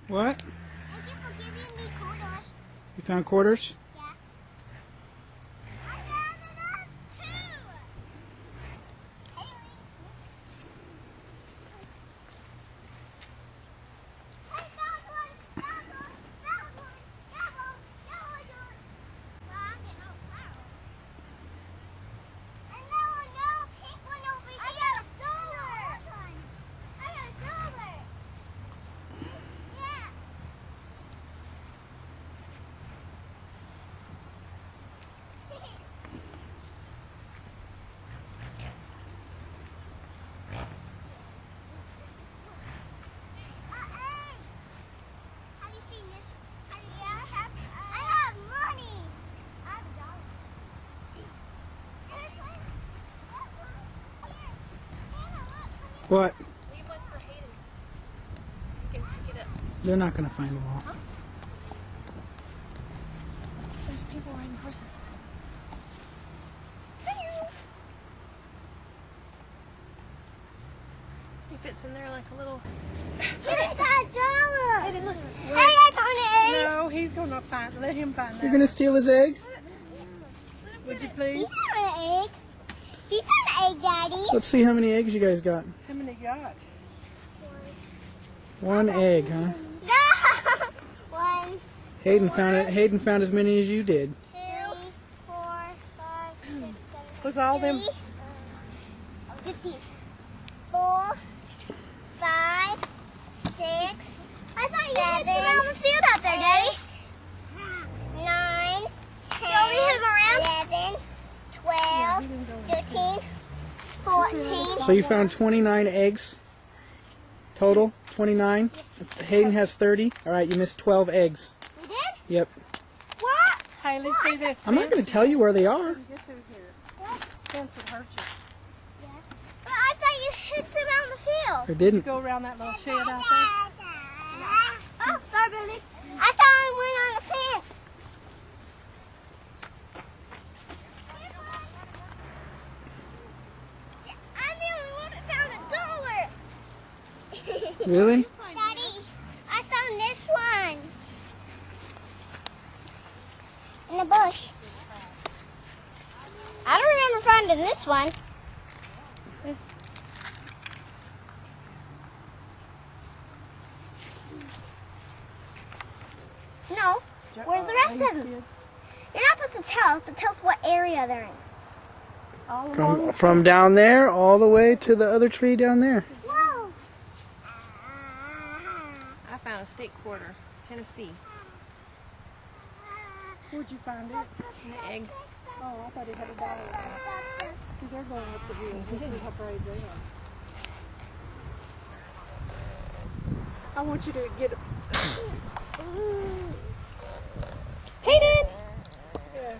What? Thank you for giving me quarters. You found quarters? Yeah. I found enough too. Haley. I found one. Found one. Found one. Yellow. Yellow one. Well, I'm getting all flowers. And no, pink one over here. I got $1. I got $1. Yeah. Have you seen this? I have money. I have $1. What? Leave one for Hayden. You can pick it up. They're not going to find them all. There's people riding horses. He fits in there like a little... I got $1. Hayden, look. Hey, I found an egg. No, he's gonna find. Let him find You're that. going to steal his egg? Would you He please? found an egg. He found an egg, Daddy. Let's see how many eggs you guys got. How many got? One egg, huh? No. 1, Hayden found it. Hayden found as many as you did. 2, 4, 5, 6, 7, 8. Was all them? 15. 4, 5, 6. I thought you hit them around the field out there, Daddy. 9, 10, you only hit them around? 11, 12, 13, 14. So you found 29 eggs total? 29? Hayden has 30. All right, you missed 12 eggs. We did? Yep. What? Haley, see this? I'm not going to tell you where they are. Get through here. Fence would hurt you. But I thought you hit them around the field. Or didn't. Go around that little shed out there. Oh, sorry, baby. I found one on the fence. I'm the only one that found $1. Really? Daddy, I found this one. In the bush. I don't remember finding this one. No. Where's the rest of them? You're not supposed to tell us, but tell us what area they're in. All along. From down there all the way to the other tree down there. Whoa. I found a state quarter. Tennessee. Where'd you find it? And an egg. Oh, I thought he had $1. See, they're going up the hill. We'll see how brave they are. I want you to get it. Hayden! Yeah.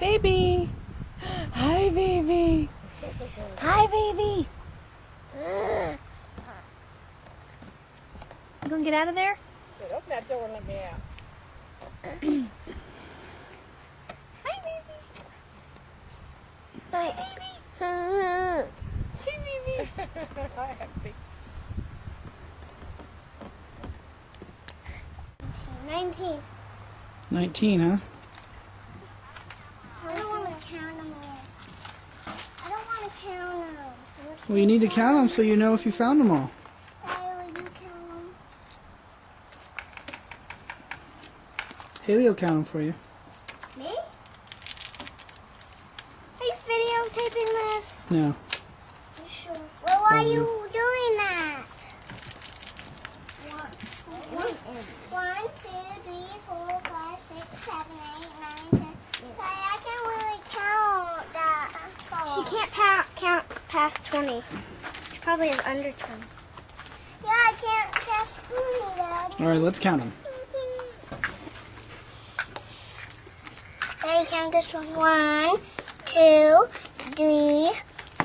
Baby! Hi, baby! Hi, baby! You gonna get out of there? Said, open that door and let me out. Hi, baby! Hi, Hi, baby! I have big. 19. 19, huh? I don't want to count them all. I don't want to count them. Well, you need to count them so you know if you found them all. Hey, will you count them? Haley will count them for you. Me? Are you videotaping this? No. You sure? Well, why are Probably. you doing that? 1, 2, 3, 4, 5, 6, 7, 8, 9, 10. I can't really count that. She can't count past 20. She probably is under 20. Yeah, I can't pass 20, Dad. All right, let's count them. Daddy, count this one. 1, 2, 3,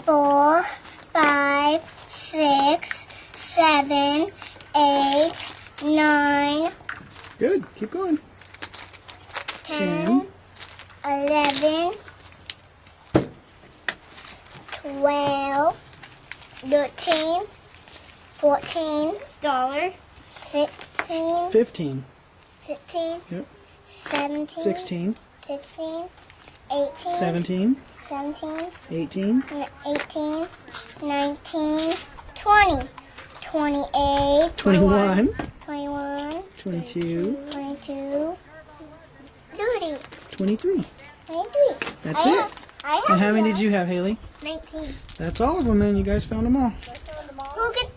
4, 5, 6, 7, 8, 9, Good. Keep going. 10, 11, 12, 13, $14, 15, 15, 15, Yep. 17, 16, 16, 18, 17, 17, 18, 18, 19, 20, 28, 21, 21, 22, 22, 30, 23. 23. That's I it. have, I have And how many one. did you have, Haley? 19. That's all of them, man. You guys found them all. Who get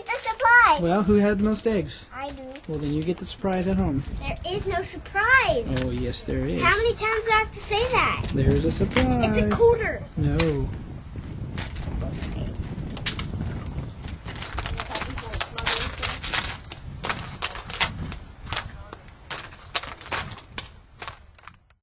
the surprise? Well, who had the most eggs? I do. Well, then you get the surprise at home. There is no surprise. Oh, yes, there is. How many times do I have to say that? There's a surprise. It's a quarter. No.